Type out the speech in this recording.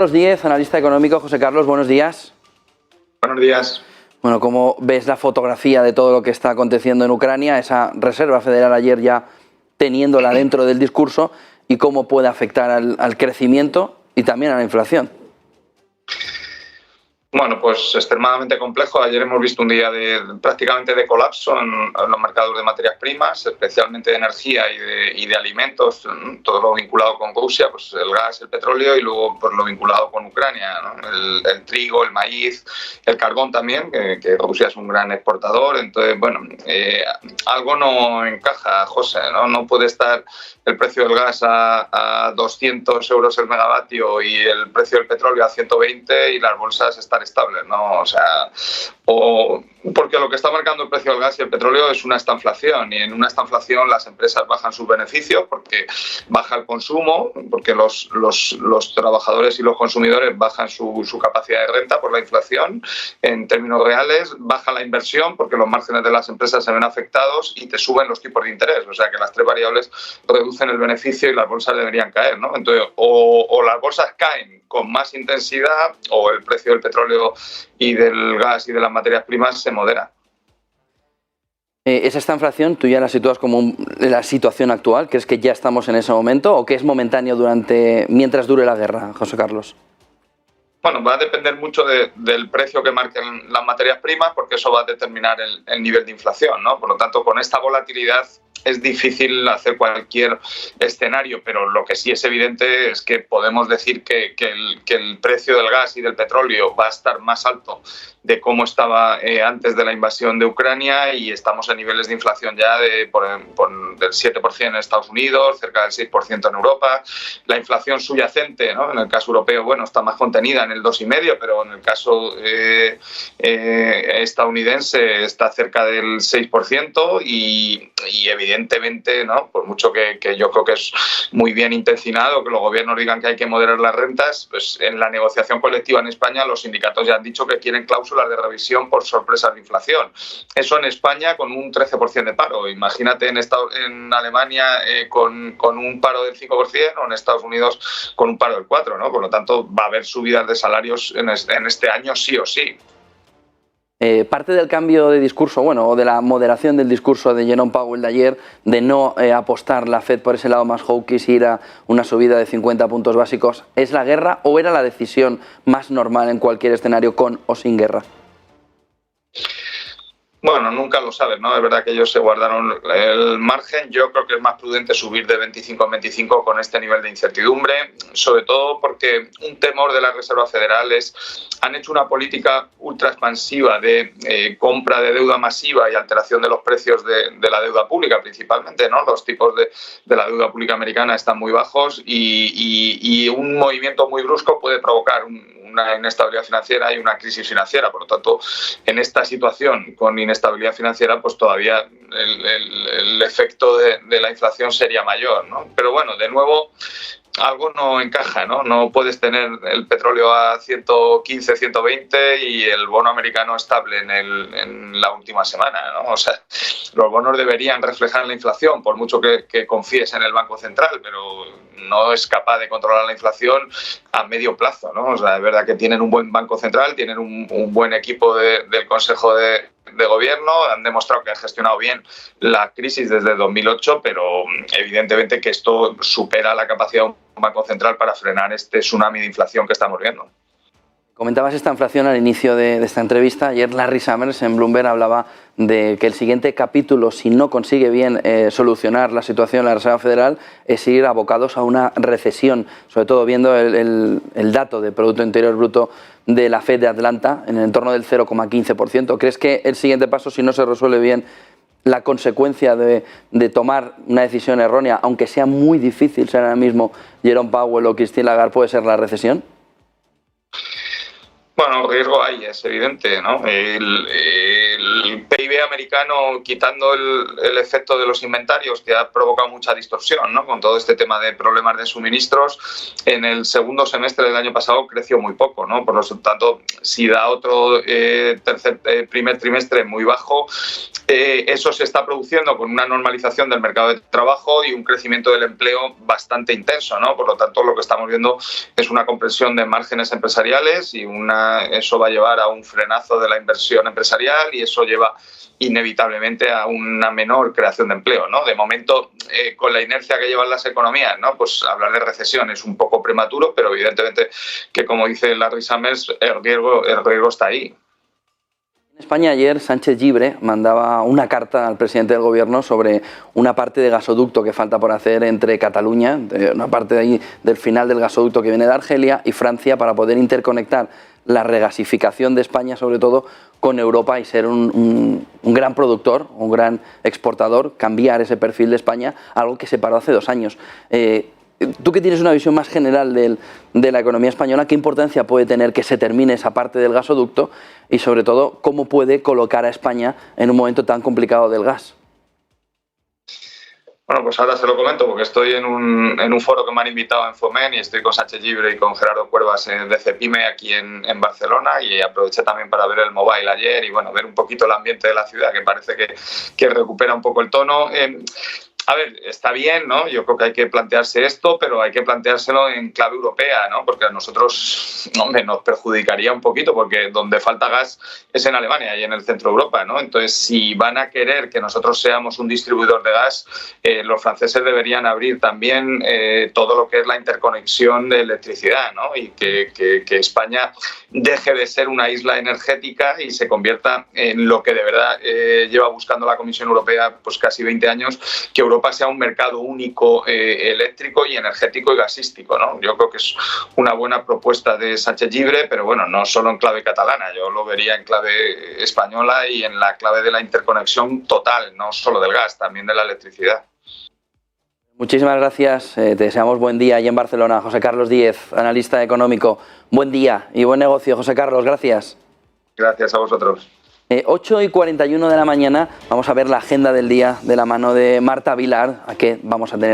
Carlos Díez, analista económico. José Carlos, buenos días. Buenos días. Bueno, ¿cómo ves la fotografía de todo lo que está aconteciendo en Ucrania? Esa Reserva Federal ayer ya teniéndola dentro del discurso, y cómo puede afectar al crecimiento y también a la inflación. Bueno, pues extremadamente complejo. Ayer hemos visto un día prácticamente de colapso en los mercados de materias primas, especialmente de energía y de alimentos, todo lo vinculado con Rusia, pues el gas, el petróleo, y luego pues lo vinculado con Ucrania, ¿no? El trigo, el maíz, el carbón también, que Rusia es un gran exportador. Entonces, bueno, algo no encaja, José, ¿no? No puede estar el precio del gas a 200 euros el megavatio y el precio del petróleo a 120 y las bolsas estar estables, ¿no? O sea, porque lo que está marcando el precio del gas y el petróleo es una estanflación, y en una estanflación las empresas bajan sus beneficios porque baja el consumo, porque los trabajadores y los consumidores bajan su capacidad de renta por la inflación en términos reales, baja la inversión porque los márgenes de las empresas se ven afectados y te suben los tipos de interés. O sea que las tres variables reducen el beneficio y las bolsas deberían caer, ¿no? Entonces, o las bolsas caen con más intensidad, o el precio del petróleo y del gas y de las materias primas se modera. ¿Esta inflación tú ya la sitúas como la situación actual? ¿Crees que ya estamos en ese momento o que es momentáneo mientras dure la guerra, José Carlos? Bueno, va a depender mucho del precio que marquen las materias primas, porque eso va a determinar el nivel de inflación, ¿no? Por lo tanto, con esta volatilidad es difícil hacer cualquier escenario, pero lo que sí es evidente es que podemos decir que el precio del gas y del petróleo va a estar más alto de cómo estaba antes de la invasión de Ucrania, y estamos en niveles de inflación ya del 7% en Estados Unidos, cerca del 6% en Europa. La inflación subyacente, ¿no? En el caso europeo, bueno, está más contenida en el 2,5%, pero en el caso estadounidense está cerca del 6%, y evidentemente, ¿no? Por mucho que yo creo que es muy bien intencionado que los gobiernos digan que hay que moderar las rentas, pues en la negociación colectiva en España los sindicatos ya han dicho que quieren cláusulas de revisión por sorpresas de inflación. Eso en España con un 13% de paro. Imagínate en Alemania con un paro del 5%, o en Estados Unidos con un paro del 4%, ¿no? Por lo tanto, va a haber subidas de salarios en este año sí o sí. Parte del cambio de discurso, bueno, o de la moderación del discurso de Jerome Powell de ayer, de no apostar la Fed por ese lado más hawkish y ir a una subida de 50 puntos básicos, ¿es la guerra o era la decisión más normal en cualquier escenario con o sin guerra? Bueno, nunca lo sabes, ¿no? Es verdad que ellos se guardaron el margen. Yo creo que es más prudente subir de 25 en 25 con este nivel de incertidumbre, sobre todo porque un temor de la Reserva Federal han hecho una política ultra expansiva de compra de deuda masiva y alteración de los precios de la deuda pública principalmente, ¿no? Los tipos de la deuda pública americana están muy bajos, y un movimiento muy brusco puede provocar una inestabilidad financiera y una crisis financiera. Por lo tanto, en esta situación con inestabilidad financiera, pues todavía el efecto de la inflación sería mayor, ¿no? Pero bueno, de nuevo, algo no encaja, ¿no? No puedes tener el petróleo a 115, 120 y el bono americano estable en la última semana, ¿no? O sea, los bonos deberían reflejar la inflación, por mucho que confíes en el Banco Central, pero no es capaz de controlar la inflación a medio plazo, ¿no? O sea, es verdad que tienen un buen Banco Central, tienen un buen equipo del Consejo de Gobierno, han demostrado que han gestionado bien la crisis desde 2008, pero evidentemente que esto supera la capacidad de un Banco Central para frenar este tsunami de inflación que estamos viendo. Comentabas esta inflación al inicio de esta entrevista. Ayer Larry Summers en Bloomberg hablaba de que el siguiente capítulo, si no consigue bien solucionar la situación de la Reserva Federal, es ir abocados a una recesión, sobre todo viendo el dato de Producto Interior Bruto de la Fed de Atlanta en el entorno del 0,15%. ¿Crees que el siguiente paso, si no se resuelve bien la consecuencia de tomar una decisión errónea, aunque sea muy difícil ser ahora mismo Jerome Powell o Christine Lagarde, puede ser la recesión? Bueno, riesgo hay, es evidente, ¿no? El PIB americano, quitando el efecto de los inventarios, que ha provocado mucha distorsión, ¿no? Con todo este tema de problemas de suministros, en el segundo semestre del año pasado creció muy poco, ¿no? Por lo tanto, si da otro primer trimestre muy bajo, eso se está produciendo con una normalización del mercado de trabajo y un crecimiento del empleo bastante intenso, ¿no? Por lo tanto, lo que estamos viendo es una compresión de márgenes empresariales y eso va a llevar a un frenazo de la inversión empresarial y eso lleva inevitablemente a una menor creación de empleo, ¿no? De momento, con la inercia que llevan las economías, ¿no? Pues hablar de recesión es un poco prematuro, pero evidentemente que, como dice Larry Summers, el riesgo está ahí. En España ayer Sánchez Llibre mandaba una carta al presidente del gobierno sobre una parte de gasoducto que falta por hacer entre Cataluña, una parte de ahí del final del gasoducto que viene de Argelia, y Francia, para poder interconectar la regasificación de España, sobre todo, con Europa y ser un gran productor, un gran exportador, cambiar ese perfil de España, algo que se paró hace 2 años. Tú que tienes una visión más general de la economía española, ¿qué importancia puede tener que se termine esa parte del gasoducto y, sobre todo, cómo puede colocar a España en un momento tan complicado del gas? Bueno, pues ahora se lo comento porque estoy en un foro que me han invitado en Foment y estoy con Sánchez Llibre y con Gerardo Cuervas de Cepime aquí en Barcelona, y aproveché también para ver el Mobile ayer y bueno, ver un poquito el ambiente de la ciudad, que parece que recupera un poco el tono. A ver, está bien, ¿no? Yo creo que hay que plantearse esto, pero hay que planteárselo en clave europea, ¿no? Porque a nosotros, hombre, nos perjudicaría un poquito, porque donde falta gas es en Alemania y en el centro de Europa, ¿no? Entonces, si van a querer que nosotros seamos un distribuidor de gas, los franceses deberían abrir también todo lo que es la interconexión de electricidad, ¿no? Y que España deje de ser una isla energética y se convierta en lo que de verdad lleva buscando la Comisión Europea pues casi 20 años, que Europa sea un mercado único eléctrico y energético y gasístico, ¿no? Yo creo que es una buena propuesta de Sánchez Llibre, pero bueno, no solo en clave catalana, yo lo vería en clave española y en la clave de la interconexión total, no solo del gas, también de la electricidad. Muchísimas gracias, te deseamos buen día allí en Barcelona. José Carlos Díez, analista económico. Buen día y buen negocio, José Carlos, gracias. Gracias a vosotros. 8:41 de la mañana, vamos a ver la agenda del día de la mano de Marta Vilar, a qué vamos a tener